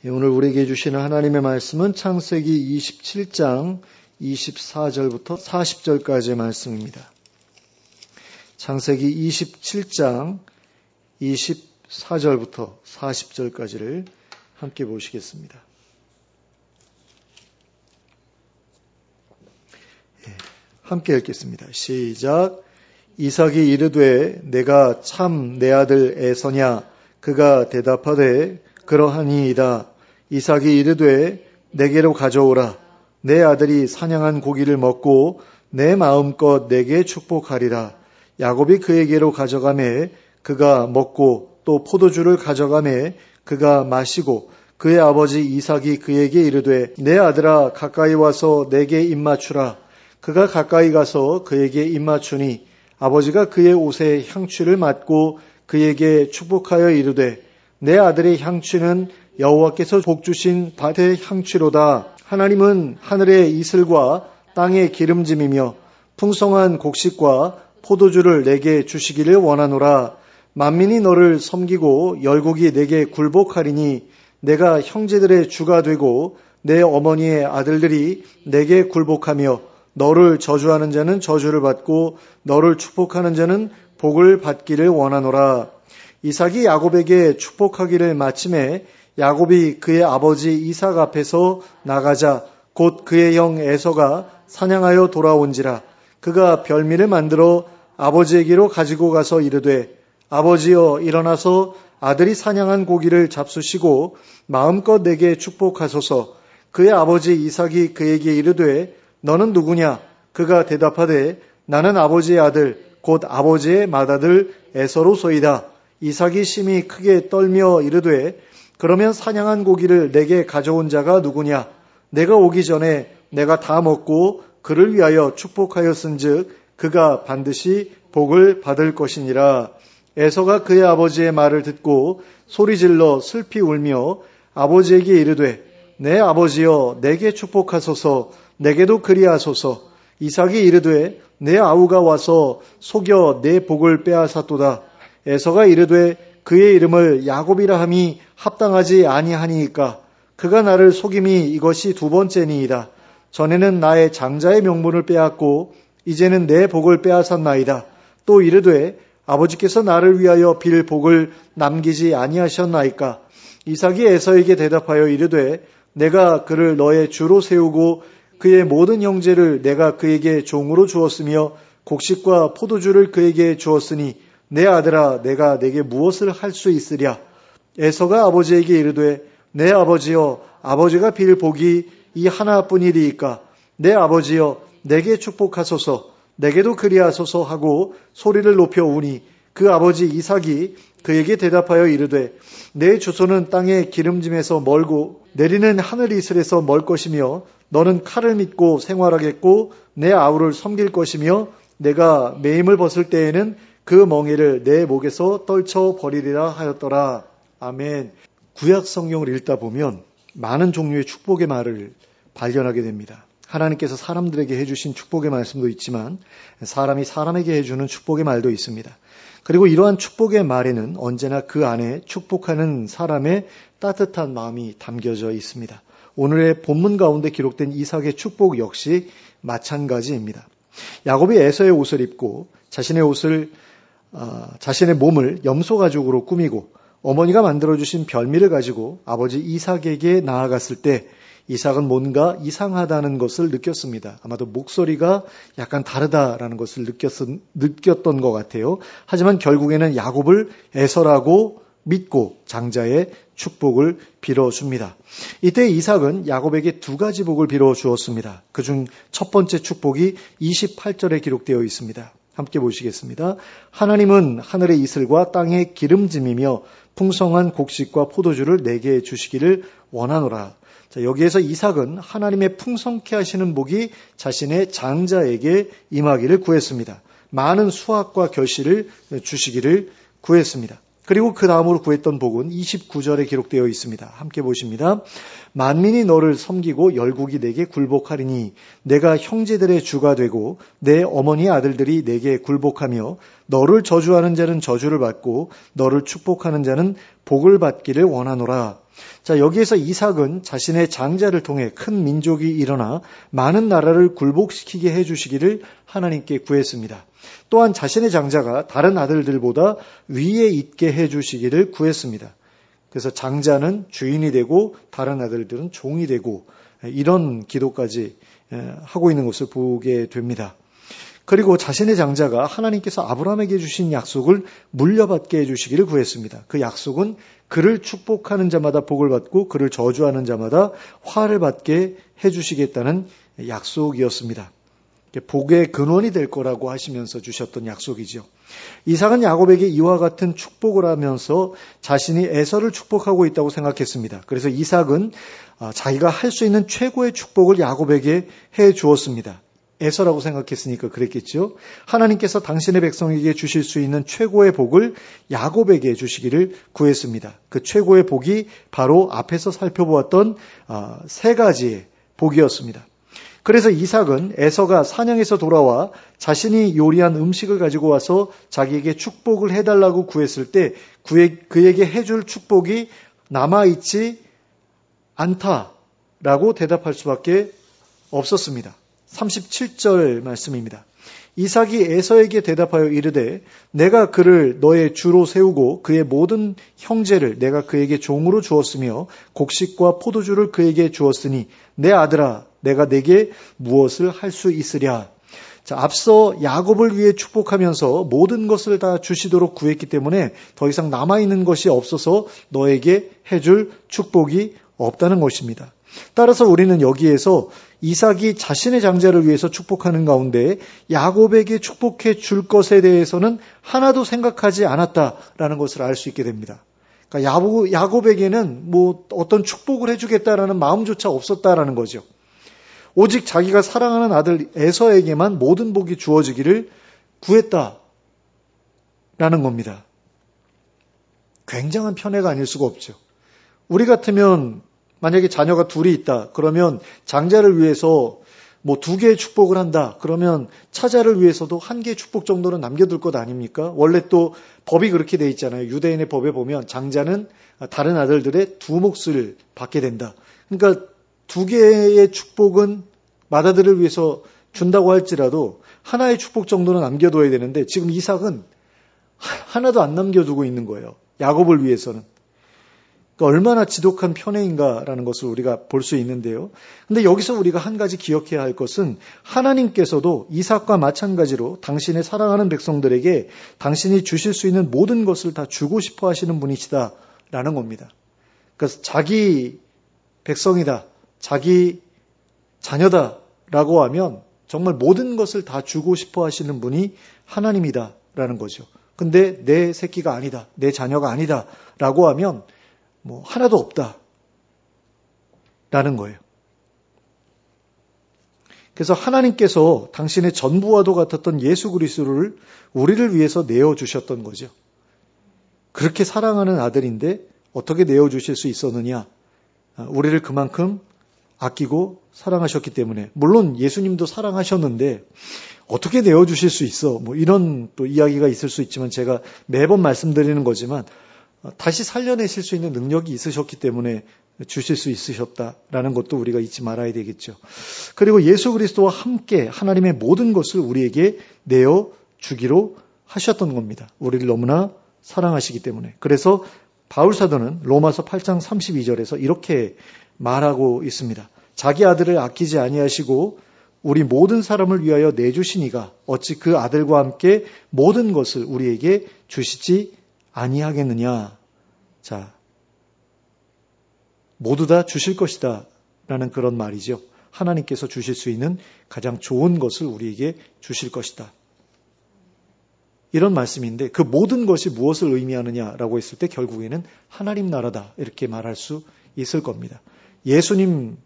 오늘 우리에게 주시는 하나님의 말씀은 창세기 27장 24절부터 40절까지의 말씀입니다. 창세기 27장 24절부터 40절까지를 함께 보시겠습니다. 함께 읽겠습니다. 시작. 이삭이 이르되 내가 참 내 아들 에서냐? 그가 대답하되 그러하니이다. 이삭이 이르되 내게로 가져오라. 내 아들이 사냥한 고기를 먹고 내 마음껏 내게 축복하리라. 야곱이 그에게로 가져가매 그가 먹고 또 포도주를 가져가매 그가 마시고 그의 아버지 이삭이 그에게 이르되 내 아들아 가까이 와서 내게 입맞추라. 그가 가까이 가서 그에게 입맞추니 아버지가 그의 옷에 향취를 맡고 그에게 축복하여 이르되 내 아들의 향취는 여호와께서 복주신 밭의 향취로다. 하나님은 하늘의 이슬과 땅의 기름짐이며 풍성한 곡식과 포도주를 내게 주시기를 원하노라. 만민이 너를 섬기고 열국이 내게 굴복하리니 내가 형제들의 주가 되고 내 어머니의 아들들이 내게 굴복하며 너를 저주하는 자는 저주를 받고 너를 축복하는 자는 복을 받기를 원하노라. 이삭이 야곱에게 축복하기를 마침에 야곱이 그의 아버지 이삭 앞에서 나가자 곧 그의 형 에서가 사냥하여 돌아온지라. 그가 별미를 만들어 아버지에게로 가지고 가서 이르되 아버지여 일어나서 아들이 사냥한 고기를 잡수시고 마음껏 내게 축복하소서. 그의 아버지 이삭이 그에게 이르되 너는 누구냐? 그가 대답하되 나는 아버지의 아들 곧 아버지의 맏아들 에서로소이다. 이삭이 심히 크게 떨며 이르되 그러면 사냥한 고기를 내게 가져온 자가 누구냐? 내가 오기 전에 내가 다 먹고 그를 위하여 축복하였은즉 그가 반드시 복을 받을 것이니라. 에서가 그의 아버지의 말을 듣고 소리질러 슬피 울며 아버지에게 이르되 내 아버지여 내게 축복하소서. 내게도 그리하소서. 이삭이 이르되 내 아우가 와서 속여 내 복을 빼앗았도다. 에서가 이르되 그의 이름을 야곱이라 함이 합당하지 아니하니이까. 그가 나를 속임이 이것이 두 번째니이다. 전에는 나의 장자의 명분을 빼앗고 이제는 내 복을 빼앗았나이다. 또 이르되 아버지께서 나를 위하여 빌 복을 남기지 아니하셨나이까. 이삭이 에서에게 대답하여 이르되 내가 그를 너의 주로 세우고 그의 모든 형제를 내가 그에게 종으로 주었으며 곡식과 포도주를 그에게 주었으니 내 아들아 내가 내게 무엇을 할 수 있으랴. 에서가 아버지에게 이르되 내 아버지여 아버지가 빌 복이 이 하나뿐이리이까. 내 아버지여 내게 축복하소서. 내게도 그리하소서 하고 소리를 높여 우니 그 아버지 이삭이 그에게 대답하여 이르되 내 주소는 땅의 기름짐에서 멀고 내리는 하늘 이슬에서 멀 것이며 너는 칼을 믿고 생활하겠고 내 아우를 섬길 것이며 내가 매임을 벗을 때에는 그 멍에를 내 목에서 떨쳐 버리리라 하였더라. 아멘. 구약 성경을 읽다 보면 많은 종류의 축복의 말을 발견하게 됩니다. 하나님께서 사람들에게 해주신 축복의 말씀도 있지만 사람이 사람에게 해주는 축복의 말도 있습니다. 그리고 이러한 축복의 말에는 언제나 그 안에 축복하는 사람의 따뜻한 마음이 담겨져 있습니다. 오늘의 본문 가운데 기록된 이삭의 축복 역시 마찬가지입니다. 야곱이 에서의 옷을 입고 자신의 몸을 염소 가죽으로 꾸미고 어머니가 만들어주신 별미를 가지고 아버지 이삭에게 나아갔을 때 이삭은 뭔가 이상하다는 것을 느꼈습니다. 아마도 목소리가 약간 다르다라는 것을 느꼈던 것 같아요. 하지만 결국에는 야곱을 에서라고 믿고 장자의 축복을 빌어줍니다. 이때 이삭은 야곱에게 두 가지 복을 빌어주었습니다. 그중 첫 번째 축복이 28절에 기록되어 있습니다. 함께 보시겠습니다. 하나님은 하늘의 이슬과 땅의 기름짐이며 풍성한 곡식과 포도주를 내게 주시기를 원하노라. 자, 여기에서 이삭은 하나님의 풍성케 하시는 복이 자신의 장자에게 임하기를 구했습니다. 많은 수확과 결실을 주시기를 구했습니다. 그리고 그 다음으로 구했던 복은 29절에 기록되어 있습니다. 함께 보십니다. 만민이 너를 섬기고 열국이 내게 굴복하리니 내가 형제들의 주가 되고 내 어머니의 아들들이 내게 굴복하며 너를 저주하는 자는 저주를 받고 너를 축복하는 자는 복을 받기를 원하노라. 자, 여기에서 이삭은 자신의 장자를 통해 큰 민족이 일어나 많은 나라를 굴복시키게 해주시기를 하나님께 구했습니다. 또한 자신의 장자가 다른 아들들보다 위에 있게 해주시기를 구했습니다. 그래서 장자는 주인이 되고 다른 아들들은 종이 되고 이런 기도까지 하고 있는 것을 보게 됩니다. 그리고 자신의 장자가 하나님께서 아브라함에게 주신 약속을 물려받게 해주시기를 구했습니다. 그 약속은 그를 축복하는 자마다 복을 받고 그를 저주하는 자마다 화를 받게 해주시겠다는 약속이었습니다. 복의 근원이 될 거라고 하시면서 주셨던 약속이죠. 이삭은 야곱에게 이와 같은 축복을 하면서 자신이 에서를 축복하고 있다고 생각했습니다. 그래서 이삭은 자기가 할 수 있는 최고의 축복을 야곱에게 해 주었습니다. 에서라고 생각했으니까 그랬겠죠. 하나님께서 당신의 백성에게 주실 수 있는 최고의 복을 야곱에게 주시기를 구했습니다. 그 최고의 복이 바로 앞에서 살펴보았던 세 가지의 복이었습니다. 그래서 이삭은 에서가 사냥에서 돌아와 자신이 요리한 음식을 가지고 와서 자기에게 축복을 해달라고 구했을 때 그에게 해줄 축복이 남아있지 않다라고 대답할 수밖에 없었습니다. 37절 말씀입니다. 이삭이 에서에게 대답하여 이르되 내가 그를 너의 주로 세우고 그의 모든 형제를 내가 그에게 종으로 주었으며 곡식과 포도주를 그에게 주었으니 내 아들아 내가 내게 무엇을 할 수 있으랴. 자, 앞서 야곱을 위해 축복하면서 모든 것을 다 주시도록 구했기 때문에 더 이상 남아있는 것이 없어서 너에게 해줄 축복이 없다는 것입니다. 따라서 우리는 여기에서 이삭이 자신의 장자를 위해서 축복하는 가운데 야곱에게 축복해 줄 것에 대해서는 하나도 생각하지 않았다라는 것을 알 수 있게 됩니다. 그러니까 야곱에게는 어떤 축복을 해주겠다라는 마음조차 없었다라는 거죠. 오직 자기가 사랑하는 아들 에서에게만 모든 복이 주어지기를 구했다라는 겁니다. 굉장한 편애가 아닐 수가 없죠. 우리 같으면 만약에 자녀가 둘이 있다. 그러면 장자를 위해서 2개의 축복을 한다. 그러면 차자를 위해서도 1개의 축복 정도는 남겨둘 것 아닙니까? 원래 또 법이 그렇게 돼 있잖아요. 유대인의 법에 보면 장자는 다른 아들들의 2몫을 받게 된다. 그러니까 2개의 축복은 맏아들을 위해서 준다고 할지라도 하나의 축복 정도는 남겨둬야 되는데 지금 이삭은 하나도 안 남겨두고 있는 거예요. 야곱을 위해서는. 그러니까 얼마나 지독한 편애인가라는 것을 우리가 볼 수 있는데요. 근데 여기서 우리가 한 가지 기억해야 할 것은 하나님께서도 이삭과 마찬가지로 당신의 사랑하는 백성들에게 당신이 주실 수 있는 모든 것을 다 주고 싶어 하시는 분이시다라는 겁니다. 그래서 자기 백성이다, 자기 자녀다라고 하면 정말 모든 것을 다 주고 싶어 하시는 분이 하나님이다라는 거죠. 근데 내 새끼가 아니다, 내 자녀가 아니다라고 하면 하나도 없다라는 거예요. 그래서 하나님께서 당신의 전부와도 같았던 예수 그리스도를 우리를 위해서 내어주셨던 거죠. 그렇게 사랑하는 아들인데 어떻게 내어주실 수 있었느냐? 우리를 그만큼 아끼고 사랑하셨기 때문에. 물론 예수님도 사랑하셨는데 어떻게 내어주실 수 있어? 이런 또 이야기가 있을 수 있지만 제가 매번 말씀드리는 거지만 다시 살려내실 수 있는 능력이 있으셨기 때문에 주실 수 있으셨다라는 것도 우리가 잊지 말아야 되겠죠. 그리고 예수 그리스도와 함께 하나님의 모든 것을 우리에게 내어주기로 하셨던 겁니다. 우리를 너무나 사랑하시기 때문에. 그래서 바울 사도는 로마서 8장 32절에서 이렇게 말하고 있습니다. 자기 아들을 아끼지 아니하시고 우리 모든 사람을 위하여 내주시니가 어찌 그 아들과 함께 모든 것을 우리에게 주시지 아니하겠느냐. 자, 모두 다 주실 것이다 라는 그런 말이죠. 하나님께서 주실 수 있는 가장 좋은 것을 우리에게 주실 것이다. 이런 말씀인데 그 모든 것이 무엇을 의미하느냐라고 했을 때 결국에는 하나님 나라다 이렇게 말할 수 있을 겁니다. 예수님께서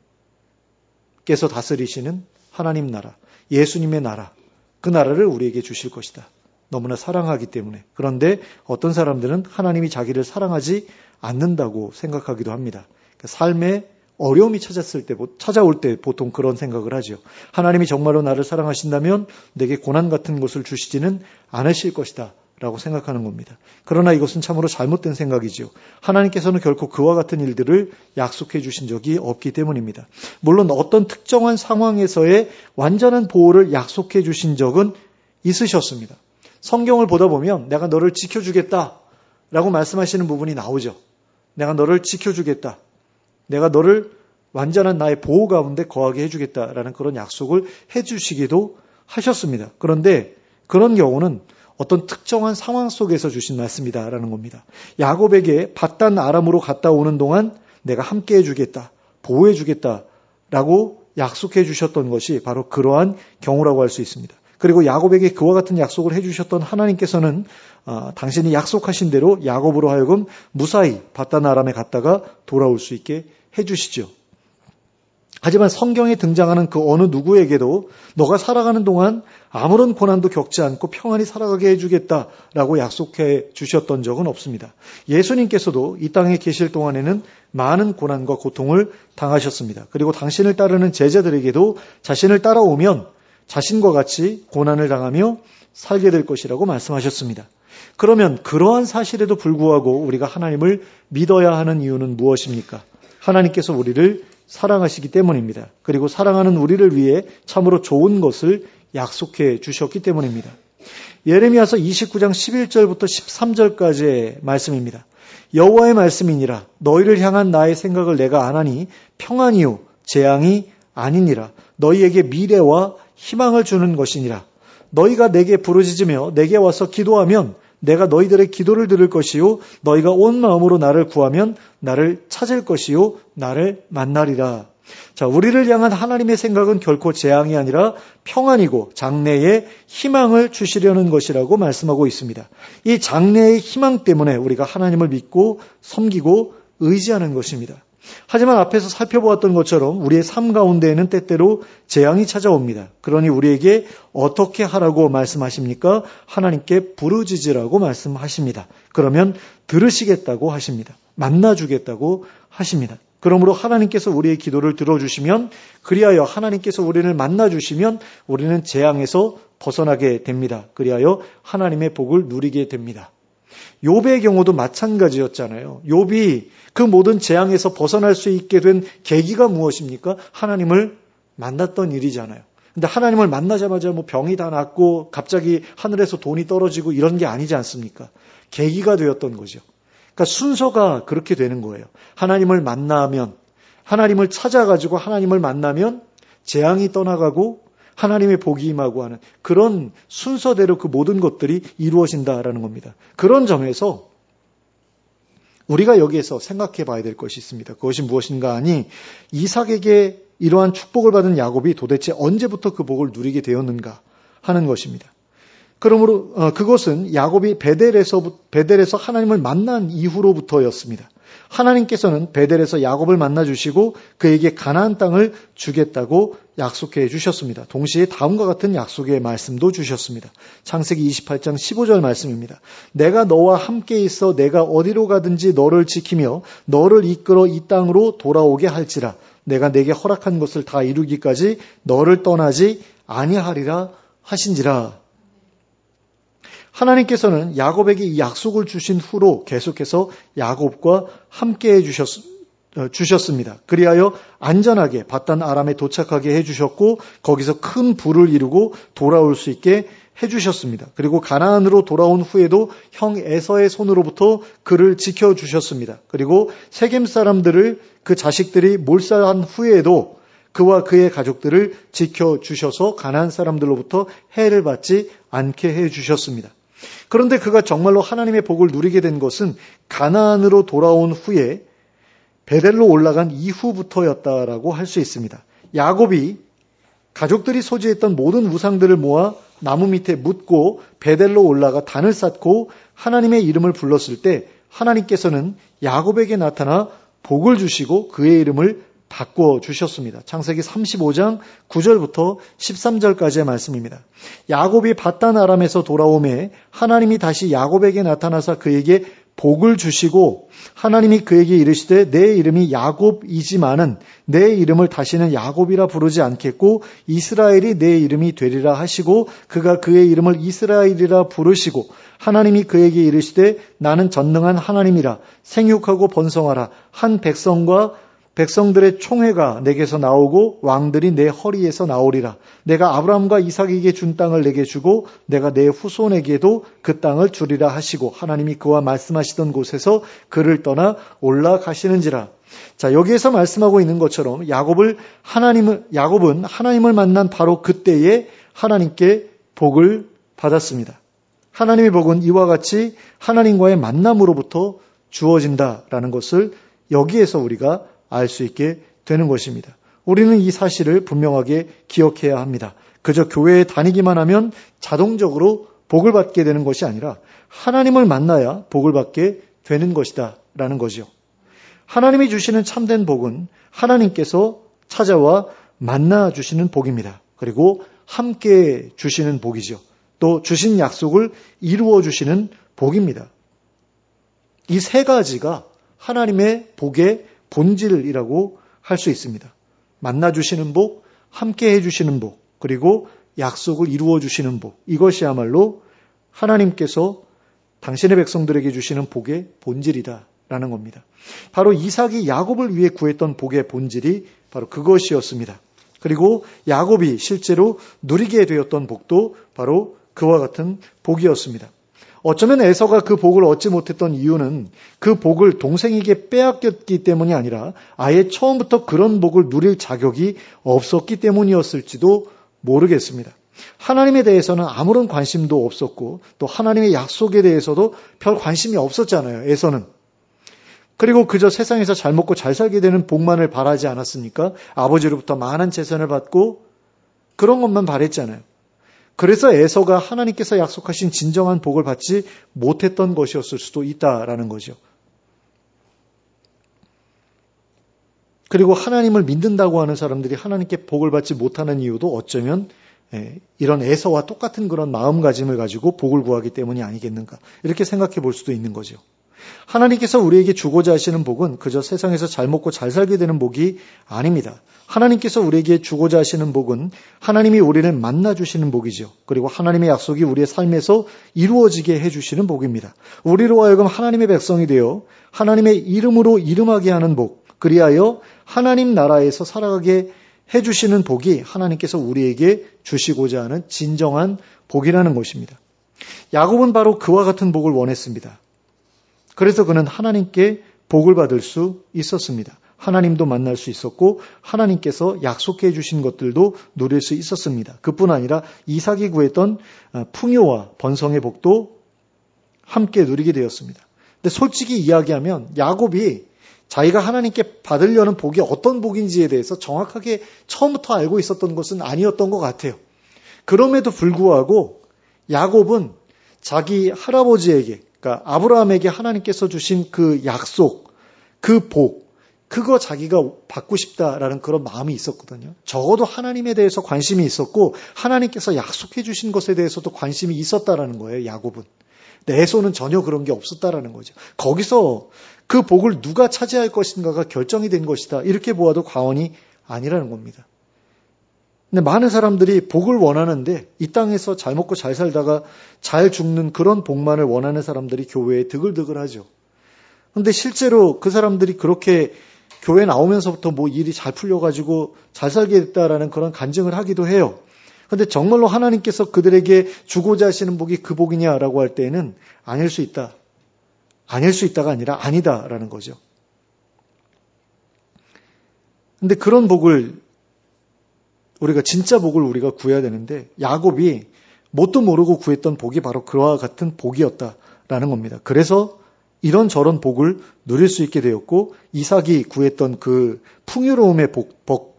다스리시는 하나님 나라, 예수님의 나라, 그 나라를 우리에게 주실 것이다. 너무나 사랑하기 때문에. 그런데 어떤 사람들은 하나님이 자기를 사랑하지 않는다고 생각하기도 합니다. 삶에 어려움이 찾아올 때 보통 그런 생각을 하죠. 하나님이 정말로 나를 사랑하신다면 내게 고난 같은 것을 주시지는 않으실 것이다 라고 생각하는 겁니다. 그러나 이것은 참으로 잘못된 생각이죠. 하나님께서는 결코 그와 같은 일들을 약속해 주신 적이 없기 때문입니다. 물론 어떤 특정한 상황에서의 완전한 보호를 약속해 주신 적은 있으셨습니다. 성경을 보다 보면 내가 너를 지켜주겠다 라고 말씀하시는 부분이 나오죠. 내가 너를 지켜주겠다. 내가 너를 완전한 나의 보호 가운데 거하게 해주겠다라는 그런 약속을 해주시기도 하셨습니다. 그런데 그런 경우는 어떤 특정한 상황 속에서 주신 말씀이다라는 겁니다. 야곱에게 밧단 아람으로 갔다 오는 동안 내가 함께 해주겠다, 보호해주겠다라고 약속해 주셨던 것이 바로 그러한 경우라고 할 수 있습니다. 그리고 야곱에게 그와 같은 약속을 해주셨던 하나님께서는 당신이 약속하신 대로 야곱으로 하여금 무사히 밧단 아람에 갔다가 돌아올 수 있게 해주시죠. 하지만 성경에 등장하는 그 어느 누구에게도 너가 살아가는 동안 아무런 고난도 겪지 않고 평안히 살아가게 해주겠다라고 약속해 주셨던 적은 없습니다. 예수님께서도 이 땅에 계실 동안에는 많은 고난과 고통을 당하셨습니다. 그리고 당신을 따르는 제자들에게도 자신을 따라오면 자신과 같이 고난을 당하며 살게 될 것이라고 말씀하셨습니다. 그러면 그러한 사실에도 불구하고 우리가 하나님을 믿어야 하는 이유는 무엇입니까? 하나님께서 우리를 사랑하시기 때문입니다. 그리고 사랑하는 우리를 위해 참으로 좋은 것을 약속해 주셨기 때문입니다. 예레미야서 29장 11절부터 13절까지의 말씀입니다. 여호와의 말씀이니라 너희를 향한 나의 생각을 내가 아나니 평안이요 재앙이 아니니라 너희에게 미래와 희망을 주는 것이니라 너희가 내게 부르짖으며 내게 와서 기도하면 내가 너희들의 기도를 들을 것이요 너희가 온 마음으로 나를 구하면 나를 찾을 것이요 나를 만나리라. 자, 우리를 향한 하나님의 생각은 결코 재앙이 아니라 평안이고 장래의 희망을 주시려는 것이라고 말씀하고 있습니다. 이 장래의 희망 때문에 우리가 하나님을 믿고 섬기고 의지하는 것입니다. 하지만 앞에서 살펴보았던 것처럼 우리의 삶 가운데에는 때때로 재앙이 찾아옵니다. 그러니 우리에게 어떻게 하라고 말씀하십니까? 하나님께 부르짖으라고 말씀하십니다. 그러면 들으시겠다고 하십니다. 만나주겠다고 하십니다. 그러므로 하나님께서 우리의 기도를 들어주시면 그리하여 하나님께서 우리를 만나주시면 우리는 재앙에서 벗어나게 됩니다. 그리하여 하나님의 복을 누리게 됩니다. 욥의 경우도 마찬가지였잖아요. 욥이 그 모든 재앙에서 벗어날 수 있게 된 계기가 무엇입니까? 하나님을 만났던 일이잖아요. 근데 하나님을 만나자마자 뭐 병이 다 낫고 갑자기 하늘에서 돈이 떨어지고 이런 게 아니지 않습니까? 계기가 되었던 거죠. 그러니까 순서가 그렇게 되는 거예요. 하나님을 만나면, 하나님을 찾아가지고 하나님을 만나면 재앙이 떠나가고 하나님의 복이 임하고 하는 그런 순서대로 그 모든 것들이 이루어진다라는 겁니다. 그런 점에서 우리가 여기에서 생각해 봐야 될 것이 있습니다. 그것이 무엇인가 하니 이삭에게 이러한 축복을 받은 야곱이 도대체 언제부터 그 복을 누리게 되었는가 하는 것입니다. 그러므로 그것은 야곱이 베델에서 하나님을 만난 이후로부터였습니다. 하나님께서는 베델에서 야곱을 만나주시고 그에게 가나안 땅을 주겠다고 약속해 주셨습니다. 동시에 다음과 같은 약속의 말씀도 주셨습니다. 창세기 28장 15절 말씀입니다. 내가 너와 함께 있어 내가 어디로 가든지 너를 지키며 너를 이끌어 이 땅으로 돌아오게 할지라 내가 내게 허락한 것을 다 이루기까지 너를 떠나지 아니하리라 하신지라. 하나님께서는 야곱에게 이 약속을 주신 후로 계속해서 야곱과 함께해 주셨습니다. 그리하여 안전하게 밧단 아람에 도착하게 해주셨고 거기서 큰 부를 이루고 돌아올 수 있게 해주셨습니다. 그리고 가나안으로 돌아온 후에도 형 에서의 손으로부터 그를 지켜주셨습니다. 그리고 세겜 사람들을 그 자식들이 몰살한 후에도 그와 그의 가족들을 지켜주셔서 가나안 사람들로부터 해를 받지 않게 해주셨습니다. 그런데 그가 정말로 하나님의 복을 누리게 된 것은 가나안으로 돌아온 후에 베델로 올라간 이후부터였다라고 할 수 있습니다. 야곱이 가족들이 소지했던 모든 우상들을 모아 나무 밑에 묻고 베델로 올라가 단을 쌓고 하나님의 이름을 불렀을 때 하나님께서는 야곱에게 나타나 복을 주시고 그의 이름을 바꿔주셨습니다. 창세기 35장 9절부터 13절까지의 말씀입니다. 야곱이 밧단 아람에서 돌아오매 하나님이 다시 야곱에게 나타나사 그에게 복을 주시고 하나님이 그에게 이르시되 내 이름이 야곱이지만은 내 이름을 다시는 야곱이라 부르지 않겠고 이스라엘이 내 이름이 되리라 하시고 그가 그의 이름을 이스라엘이라 부르시고 하나님이 그에게 이르시되 나는 전능한 하나님이라 생육하고 번성하라 한 백성들의 총회가 내게서 나오고 왕들이 내 허리에서 나오리라. 내가 아브라함과 이삭에게 준 땅을 내게 주고 내가 내 후손에게도 그 땅을 주리라 하시고 하나님이 그와 말씀하시던 곳에서 그를 떠나 올라가시는지라. 자, 여기에서 말씀하고 있는 것처럼 야곱은 하나님을 만난 바로 그때에 하나님께 복을 받았습니다. 하나님의 복은 이와 같이 하나님과의 만남으로부터 주어진다라는 것을 여기에서 우리가 알 수 있게 되는 것입니다. 우리는 이 사실을 분명하게 기억해야 합니다. 그저 교회에 다니기만 하면 자동적으로 복을 받게 되는 것이 아니라 하나님을 만나야 복을 받게 되는 것이다 라는 거죠. 하나님이 주시는 참된 복은 하나님께서 찾아와 만나 주시는 복입니다. 그리고 함께 주시는 복이죠. 또 주신 약속을 이루어 주시는 복입니다. 이 세 가지가 하나님의 복의 본질이라고 할 수 있습니다. 만나주시는 복, 함께 해주시는 복, 그리고 약속을 이루어 주시는 복. 이것이야말로 하나님께서 당신의 백성들에게 주시는 복의 본질이다라는 겁니다. 바로 이삭이 야곱을 위해 구했던 복의 본질이 바로 그것이었습니다. 그리고 야곱이 실제로 누리게 되었던 복도 바로 그와 같은 복이었습니다. 어쩌면 에서가 그 복을 얻지 못했던 이유는 그 복을 동생에게 빼앗겼기 때문이 아니라 아예 처음부터 그런 복을 누릴 자격이 없었기 때문이었을지도 모르겠습니다. 하나님에 대해서는 아무런 관심도 없었고 또 하나님의 약속에 대해서도 별 관심이 없었잖아요. 에서는. 그리고 그저 세상에서 잘 먹고 잘 살게 되는 복만을 바라지 않았습니까? 아버지로부터 많은 재산을 받고 그런 것만 바랬잖아요. 그래서 에서가 하나님께서 약속하신 진정한 복을 받지 못했던 것이었을 수도 있다라는 거죠. 그리고 하나님을 믿는다고 하는 사람들이 하나님께 복을 받지 못하는 이유도 어쩌면 이런 에서와 똑같은 그런 마음가짐을 가지고 복을 구하기 때문이 아니겠는가 이렇게 생각해 볼 수도 있는 거죠. 하나님께서 우리에게 주고자 하시는 복은 그저 세상에서 잘 먹고 잘 살게 되는 복이 아닙니다. 하나님께서 우리에게 주고자 하시는 복은 하나님이 우리를 만나주시는 복이죠. 그리고 하나님의 약속이 우리의 삶에서 이루어지게 해주시는 복입니다. 우리로 하여금 하나님의 백성이 되어 하나님의 이름으로 이름하게 하는 복, 그리하여 하나님 나라에서 살아가게 해주시는 복이 하나님께서 우리에게 주시고자 하는 진정한 복이라는 것입니다. 야곱은 바로 그와 같은 복을 원했습니다. 그래서 그는 하나님께 복을 받을 수 있었습니다. 하나님도 만날 수 있었고 하나님께서 약속해 주신 것들도 누릴 수 있었습니다. 그뿐 아니라 이삭이 구했던 풍요와 번성의 복도 함께 누리게 되었습니다. 근데 솔직히 이야기하면 야곱이 자기가 하나님께 받으려는 복이 어떤 복인지에 대해서 정확하게 처음부터 알고 있었던 것은 아니었던 것 같아요. 그럼에도 불구하고 야곱은 자기 할아버지에게 그러니까 아브라함에게 하나님께서 주신 그 약속, 그 복, 그거 자기가 받고 싶다라는 그런 마음이 있었거든요. 적어도 하나님에 대해서 관심이 있었고 하나님께서 약속해 주신 것에 대해서도 관심이 있었다라는 거예요, 야곱은. 근데 에서는 전혀 그런 게 없었다라는 거죠. 거기서 그 복을 누가 차지할 것인가가 결정이 된 것이다. 이렇게 보아도 과언이 아니라는 겁니다. 근데 많은 사람들이 복을 원하는데 이 땅에서 잘 먹고 잘 살다가 잘 죽는 그런 복만을 원하는 사람들이 교회에 드글드글하죠. 그런데 실제로 그 사람들이 그렇게 교회 나오면서부터 뭐 일이 잘 풀려가지고 잘 살게 됐다라는 그런 간증을 하기도 해요. 그런데 정말로 하나님께서 그들에게 주고자 하시는 복이 그 복이냐라고 할 때에는 아닐 수 있다. 아닐 수 있다가 아니라 아니다라는 거죠. 그런데 그런 복을 우리가 진짜 복을 우리가 구해야 되는데 야곱이 뭣도 모르고 구했던 복이 바로 그와 같은 복이었다라는 겁니다. 그래서 이런저런 복을 누릴 수 있게 되었고 이삭이 구했던 그 풍요로움의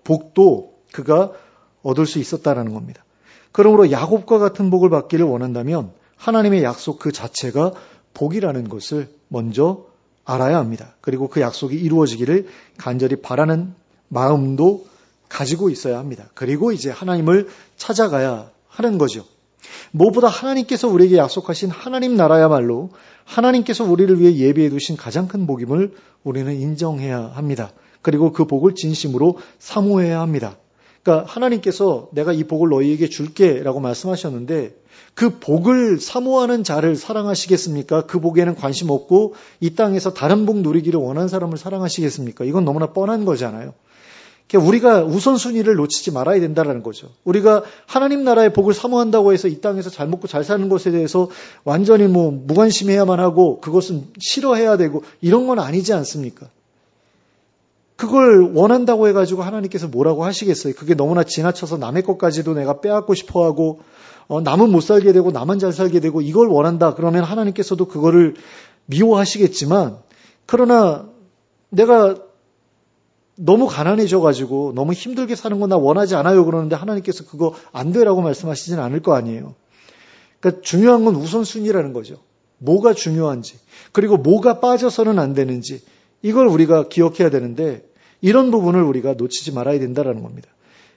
복도 그가 얻을 수 있었다라는 겁니다. 그러므로 야곱과 같은 복을 받기를 원한다면 하나님의 약속 그 자체가 복이라는 것을 먼저 알아야 합니다. 그리고 그 약속이 이루어지기를 간절히 바라는 마음도 가지고 있어야 합니다. 그리고 이제 하나님을 찾아가야 하는 거죠. 무엇보다 하나님께서 우리에게 약속하신 하나님 나라야말로 하나님께서 우리를 위해 예비해 두신 가장 큰 복임을 우리는 인정해야 합니다. 그리고 그 복을 진심으로 사모해야 합니다. 그러니까 하나님께서 내가 이 복을 너희에게 줄게 라고 말씀하셨는데 그 복을 사모하는 자를 사랑하시겠습니까? 그 복에는 관심 없고 이 땅에서 다른 복 누리기를 원하는 사람을 사랑하시겠습니까? 이건 너무나 뻔한 거잖아요. 그러니까 우리가 우선순위를 놓치지 말아야 된다는 거죠. 우리가 하나님 나라의 복을 사모한다고 해서 이 땅에서 잘 먹고 잘 사는 것에 대해서 완전히 무관심해야만 하고 그것은 싫어해야 되고 이런 건 아니지 않습니까? 그걸 원한다고 해가지고 하나님께서 뭐라고 하시겠어요? 그게 너무나 지나쳐서 남의 것까지도 내가 빼앗고 싶어하고 남은 못 살게 되고 나만 잘 살게 되고 이걸 원한다. 그러면 하나님께서도 그거를 미워하시겠지만 그러나 내가 너무 가난해져가지고 너무 힘들게 사는 건 나 원하지 않아요. 그러는데 하나님께서 그거 안 되라고 말씀하시진 않을 거 아니에요. 그러니까 중요한 건 우선순위라는 거죠. 뭐가 중요한지 그리고 뭐가 빠져서는 안 되는지 이걸 우리가 기억해야 되는데 이런 부분을 우리가 놓치지 말아야 된다는 겁니다.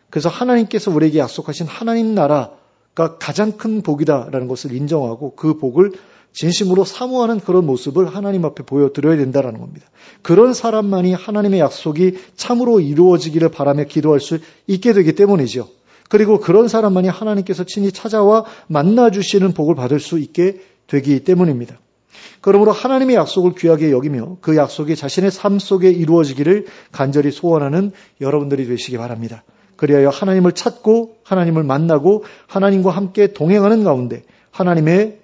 그래서 하나님께서 우리에게 약속하신 하나님 나라가 가장 큰 복이다라는 것을 인정하고 그 복을 진심으로 사모하는 그런 모습을 하나님 앞에 보여드려야 된다는 겁니다. 그런 사람만이 하나님의 약속이 참으로 이루어지기를 바라며 기도할 수 있게 되기 때문이죠. 그리고 그런 사람만이 하나님께서 친히 찾아와 만나주시는 복을 받을 수 있게 되기 때문입니다. 그러므로 하나님의 약속을 귀하게 여기며 그 약속이 자신의 삶 속에 이루어지기를 간절히 소원하는 여러분들이 되시기 바랍니다. 그리하여 하나님을 찾고 하나님을 만나고 하나님과 함께 동행하는 가운데 하나님의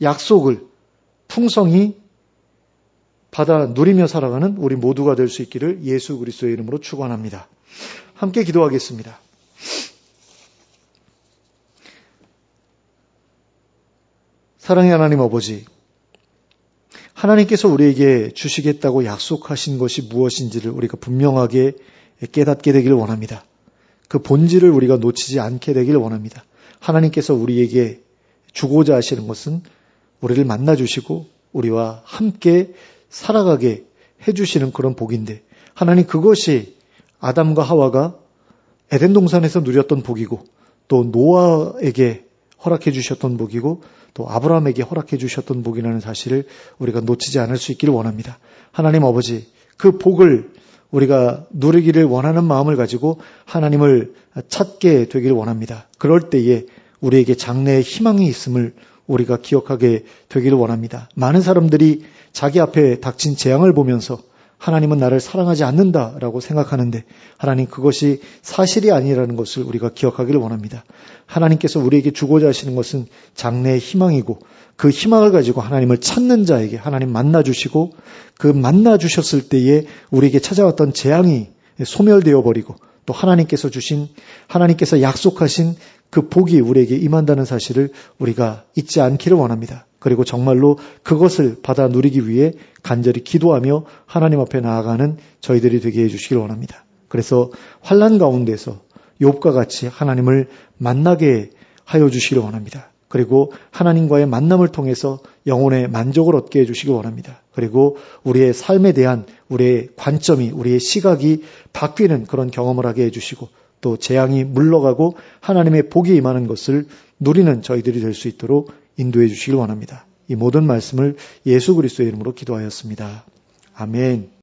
약속을 풍성히 받아 누리며 살아가는 우리 모두가 될 수 있기를 예수 그리스도의 이름으로 축원합니다. 함께 기도하겠습니다. 사랑의 하나님 아버지, 하나님께서 우리에게 주시겠다고 약속하신 것이 무엇인지를 우리가 분명하게 깨닫게 되기를 원합니다. 그 본질을 우리가 놓치지 않게 되기를 원합니다. 하나님께서 우리에게 주고자 하시는 것은 우리를 만나주시고 우리와 함께 살아가게 해주시는 그런 복인데 하나님 그것이 아담과 하와가 에덴 동산에서 누렸던 복이고 또 노아에게 허락해 주셨던 복이고 또 아브라함에게 허락해 주셨던 복이라는 사실을 우리가 놓치지 않을 수 있기를 원합니다. 하나님 아버지, 그 복을 우리가 누리기를 원하는 마음을 가지고 하나님을 찾게 되기를 원합니다. 그럴 때에 우리에게 장래의 희망이 있음을 우리가 기억하게 되기를 원합니다. 많은 사람들이 자기 앞에 닥친 재앙을 보면서 하나님은 나를 사랑하지 않는다라고 생각하는데 하나님 그것이 사실이 아니라는 것을 우리가 기억하기를 원합니다. 하나님께서 우리에게 주고자 하시는 것은 장래의 희망이고 그 희망을 가지고 하나님을 찾는 자에게 하나님 만나주시고 그 만나주셨을 때에 우리에게 찾아왔던 재앙이 소멸되어 버리고 또 하나님께서 주신 하나님께서 약속하신 그 복이 우리에게 임한다는 사실을 우리가 잊지 않기를 원합니다. 그리고 정말로 그것을 받아 누리기 위해 간절히 기도하며 하나님 앞에 나아가는 저희들이 되게 해주시길 원합니다. 그래서 환난 가운데서 욥과 같이 하나님을 만나게 하여 주시길 원합니다. 그리고 하나님과의 만남을 통해서 영혼의 만족을 얻게 해주시길 원합니다. 그리고 우리의 삶에 대한 우리의 관점이 우리의 시각이 바뀌는 그런 경험을 하게 해주시고 또 재앙이 물러가고 하나님의 복이 임하는 것을 누리는 저희들이 될 수 있도록 인도해 주시길 원합니다. 이 모든 말씀을 예수 그리스도의 이름으로 기도하였습니다. 아멘.